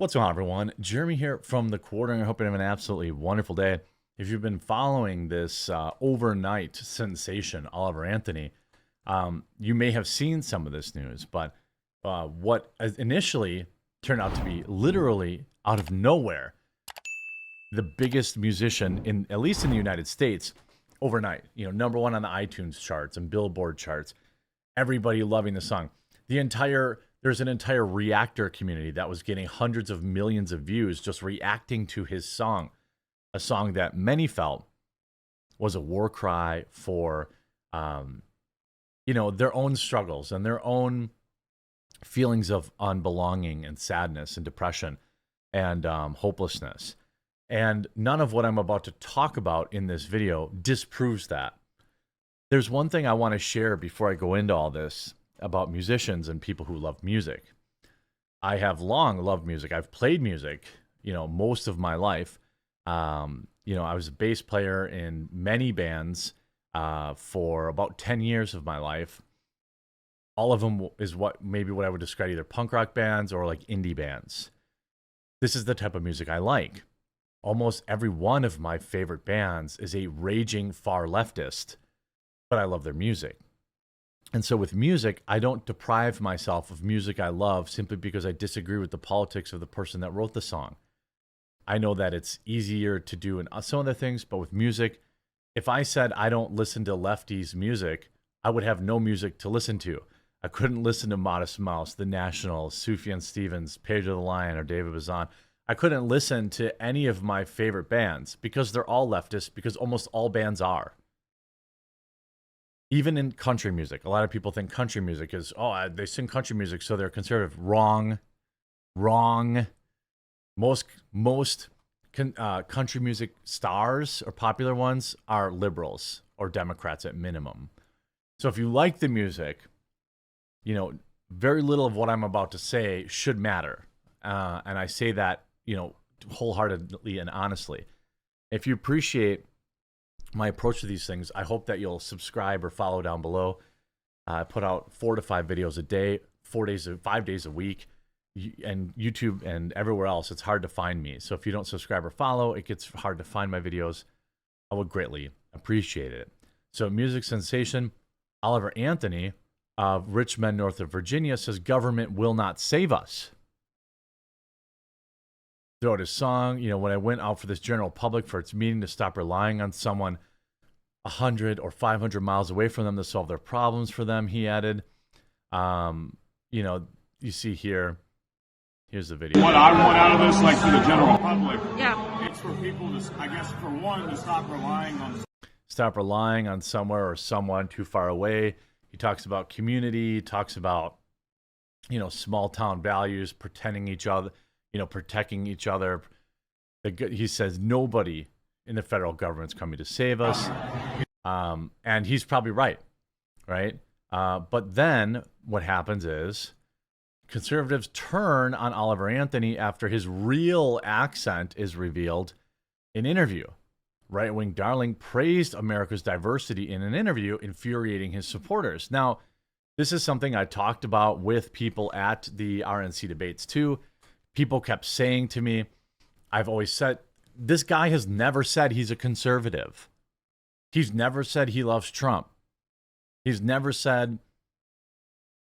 What's going on, everyone? Jeremy here from The Quartering. I hope you're having an absolutely wonderful day. If you've been following this overnight sensation, Oliver Anthony, you may have seen some of this news, but what initially turned out to be literally out of nowhere, the biggest musician in, at least in the United States, overnight, #1 on the iTunes charts and Billboard charts, everybody loving the song. There's an entire reactor community that was getting hundreds of millions of views just reacting to his song, a song that many felt was a war cry for, their own struggles and their own feelings of unbelonging and sadness and depression and hopelessness. And none of what I'm about to talk about in this video disproves that. There's one thing I want to share before I go into all this about musicians and people who love music. I have long loved music. I've played music, most of my life. I was a bass player in many bands for about 10 years of my life. All of them is what I would describe either punk rock bands or like indie bands. This is the type of music I like. Almost every one of my favorite bands is a raging far leftist, but I love their music. And so with music, I don't deprive myself of music I love simply because I disagree with the politics of the person that wrote the song. I know that it's easier to do in some other things, but with music, if I said I don't listen to lefties' music, I would have no music to listen to. I couldn't listen to Modest Mouse, The National, Sufjan Stevens, Pedro the Lion, or David Bazan. I couldn't listen to any of my favorite bands because they're all leftist, because almost all bands are. Even in country music, a lot of people think country music is, they sing country music, so they're conservative. Wrong. Most country music stars or popular ones are liberals or Democrats at minimum. So if you like the music, very little of what I'm about to say should matter. And I say that, wholeheartedly and honestly. If you appreciate my approach to these things, I hope that you'll subscribe or follow down below. I put out 4 to 5 videos a day, 5 days a week, and YouTube and everywhere else. It's hard to find me. So if you don't subscribe or follow, it gets hard to find my videos. I would greatly appreciate it. So music sensation, Oliver Anthony of Richmond, north of Virginia, says government will not save us. Throughout his song, when I went out for this general public for its meeting to stop relying on someone 100 or 500 miles away from them to solve their problems for them, he added, you see here's the video. What I want out of this, like for the general public, yeah, it's for people to, I guess, for one, to stop relying on somewhere or someone too far away. He talks about community, talks about, small town values, protecting each other. He says nobody in the federal government's coming to save us. And he's probably right? But then what happens is conservatives turn on Oliver Anthony after his real accent is revealed in interview. Right-wing darling praised America's diversity in an interview, infuriating his supporters. Now, this is something I talked about with people at the RNC debates too. People kept saying to me, I've always said, this guy has never said he's a conservative. He's never said he loves Trump. He's never said,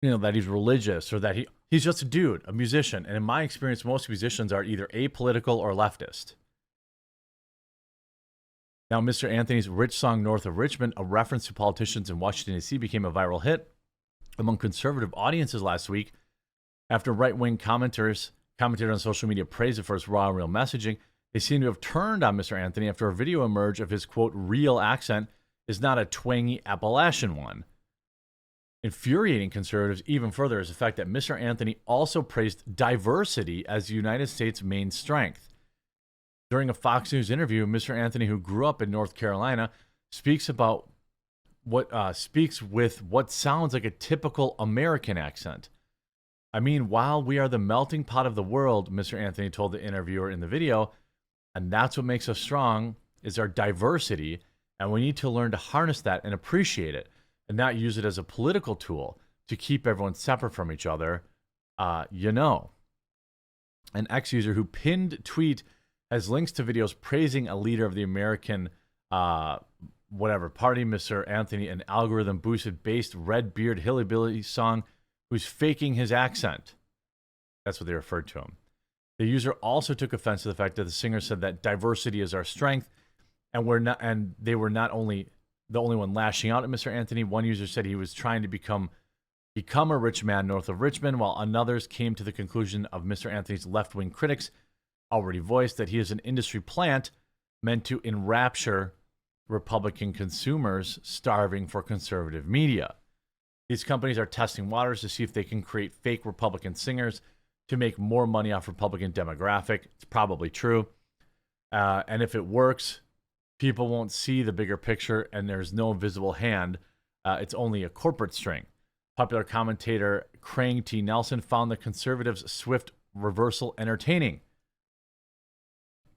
that he's religious or that he's just a dude, a musician. And in my experience, most musicians are either apolitical or leftist. Now, Mr. Anthony's rich song North of Richmond, a reference to politicians in Washington, D.C., became a viral hit among conservative audiences last week after right-wing commentators on social media praised it for its raw and real messaging. They seem to have turned on Mr. Anthony after a video emerged of his, quote, real accent is not a twangy Appalachian one. Infuriating conservatives even further is the fact that Mr. Anthony also praised diversity as the United States' main strength. During a Fox News interview, Mr. Anthony, who grew up in North Carolina, speaks with what sounds like a typical American accent. I mean, while we are the melting pot of the world, Mr. Anthony told the interviewer in the video, and that's what makes us strong, is our diversity, and we need to learn to harness that and appreciate it, and not use it as a political tool to keep everyone separate from each other, An ex-user who pinned tweet has links to videos praising a leader of the American whatever party, Mr. Anthony, an algorithm-boosted based red-beard hillbilly song who's faking his accent. That's what they referred to him. The user also took offense to the fact that the singer said that diversity is our strength, and they were not only the only one lashing out at Mr. Anthony. One user said he was trying to become a rich man north of Richmond, while others came to the conclusion of Mr. Anthony's left-wing critics already voiced that he is an industry plant meant to enrapture Republican consumers starving for conservative media. These companies are testing waters to see if they can create fake Republican singers to make more money off Republican demographic. It's probably true. And if it works, people won't see the bigger picture and there's no visible hand. It's only a corporate string. Popular commentator Craig T. Nelson found the conservatives' swift reversal entertaining.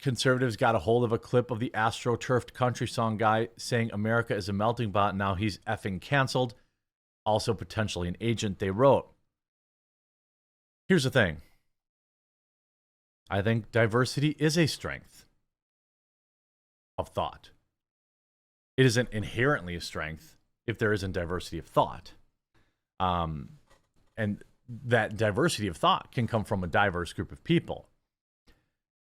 Conservatives got a hold of a clip of the AstroTurfed country song guy saying America is a melting pot, now he's effing canceled. Also potentially an agent, they wrote. Here's the thing. I think diversity is a strength of thought. It isn't inherently a strength if there isn't diversity of thought. And that diversity of thought can come from a diverse group of people.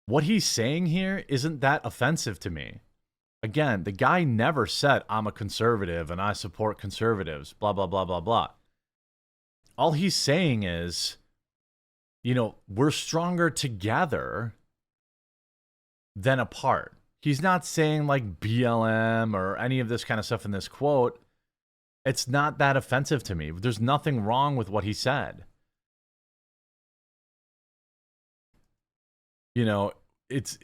What he's saying here isn't that offensive to me. Again, the guy never said, I'm a conservative and I support conservatives, blah, blah, blah, blah, blah. All he's saying is, we're stronger together than apart. He's not saying like BLM or any of this kind of stuff in this quote. It's not that offensive to me. There's nothing wrong with what he said. It's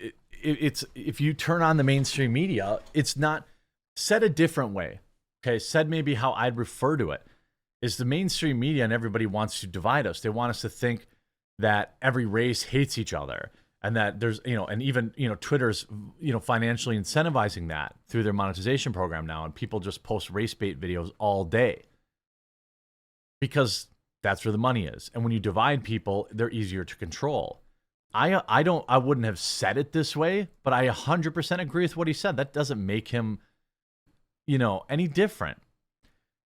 if you turn on the mainstream media, it's not said a different way. Okay, said maybe how I'd refer to it is the mainstream media and everybody wants to divide us. They want us to think that every race hates each other and that there's, and even, Twitter's, financially incentivizing that through their monetization program now. And people just post race bait videos all day because that's where the money is. And when you divide people, they're easier to control. I wouldn't have said it this way, but I 100% agree with what he said. That doesn't make him, any different.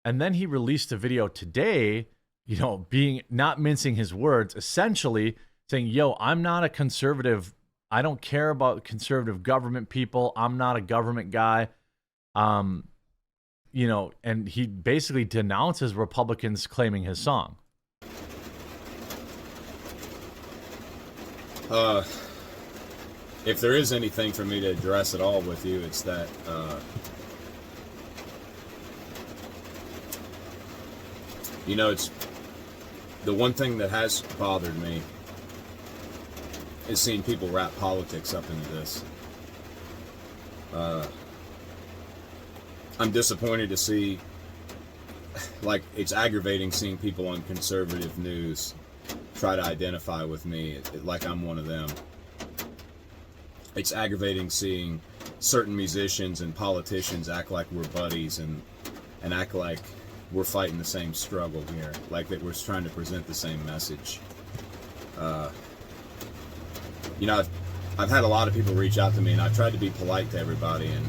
And then he released a video today, being not mincing his words, essentially saying, yo, I'm not a conservative. I don't care about conservative government people. I'm not a government guy. And he basically denounces Republicans claiming his song. If there is anything for me to address at all with you, it's that it's the one thing that has bothered me is seeing people wrap politics up into this. I'm disappointed to see, like, it's aggravating seeing people on conservative news try to identify with me like I'm one of them. It's aggravating seeing certain musicians and politicians act like we're buddies and act like we're fighting the same struggle here, like that we're trying to present the same message. I've had a lot of people reach out to me, and I've tried to be polite to everybody, and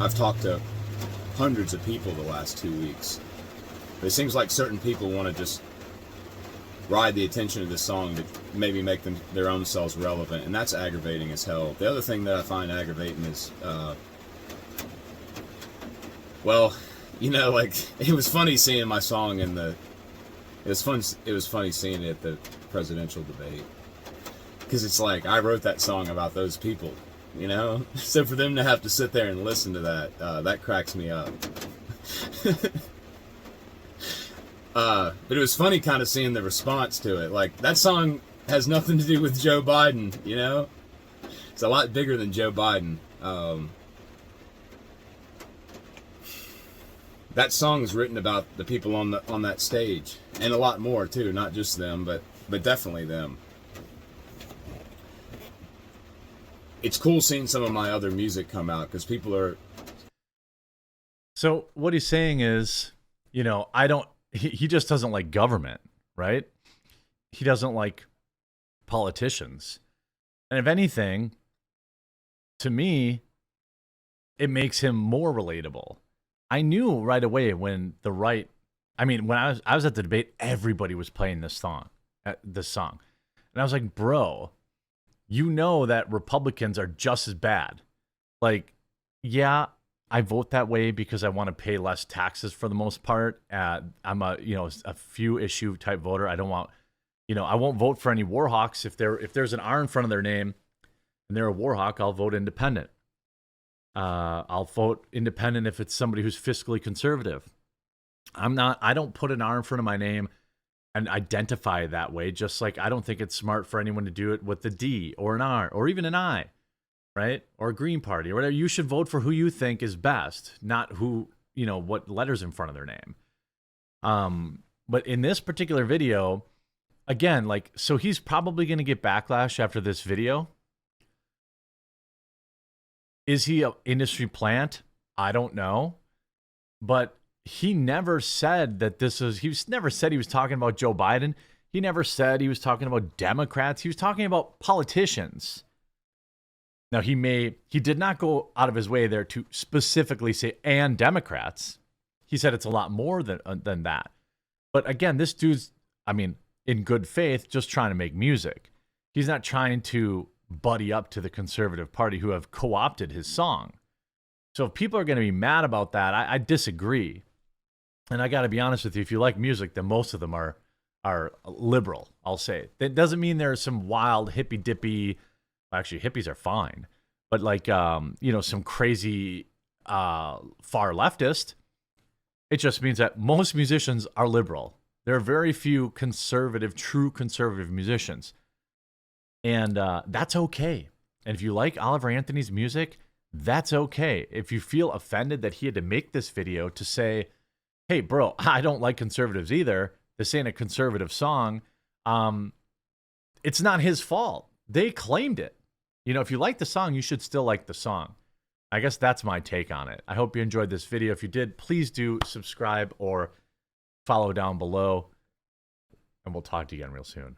I've talked to hundreds of people the last 2 weeks. But it seems like certain people want to just ride the attention of this song to maybe make them their own selves relevant, and that's aggravating as hell. The other thing that I find aggravating is, it was funny seeing my song in it was funny seeing it at the presidential debate, because it's like I wrote that song about those people, so for them to have to sit there and listen to that cracks me up. But it was funny kind of seeing the response to it. Like, that song has nothing to do with Joe Biden, It's a lot bigger than Joe Biden. That song is written about the people on that stage, and a lot more too, not just them, but definitely them. It's cool seeing some of my other music come out because people are. So what he's saying is, he just doesn't like government, right? He doesn't like politicians. And if anything, to me, it makes him more relatable. I knew right away when the right, when I was at the debate, everybody was playing this song. And I was like, bro, you know that Republicans are just as bad. Like, yeah, I vote that way because I want to pay less taxes for the most part. I'm a few issue type voter. I don't want, I won't vote for any war hawks. If there's an R in front of their name and they're a war hawk, I'll vote independent. I'll vote independent if it's somebody who's fiscally conservative. I don't put an R in front of my name and identify that way, just like I don't think it's smart for anyone to do it with a D or an R or even an I, right? Or a Green Party or whatever. You should vote for who you think is best, not who, what letters in front of their name. But in this particular video, again, so he's probably going to get backlash after this video. Is he an industry plant? I don't know. But he never said that never said he was talking about Joe Biden. He never said he was talking about Democrats. He was talking about politicians. Now, he did not go out of his way there to specifically say, and Democrats. He said it's a lot more than that. But again, this dude's, in good faith, just trying to make music. He's not trying to buddy up to the conservative party who have co-opted his song. So if people are going to be mad about that, I disagree. And I got to be honest with you, if you like music, then most of them are liberal, I'll say. That doesn't mean there's some wild hippy-dippy, actually hippies are fine, but some crazy far leftist. It just means that most musicians are liberal. There are very few true conservative musicians. And that's okay. And if you like Oliver Anthony's music, that's okay. If you feel offended that he had to make this video to say, hey, bro, I don't like conservatives either. This ain't a conservative song. It's not his fault. They claimed it. If you like the song, you should still like the song. I guess that's my take on it. I hope you enjoyed this video. If you did, please do subscribe or follow down below. And we'll talk to you again real soon.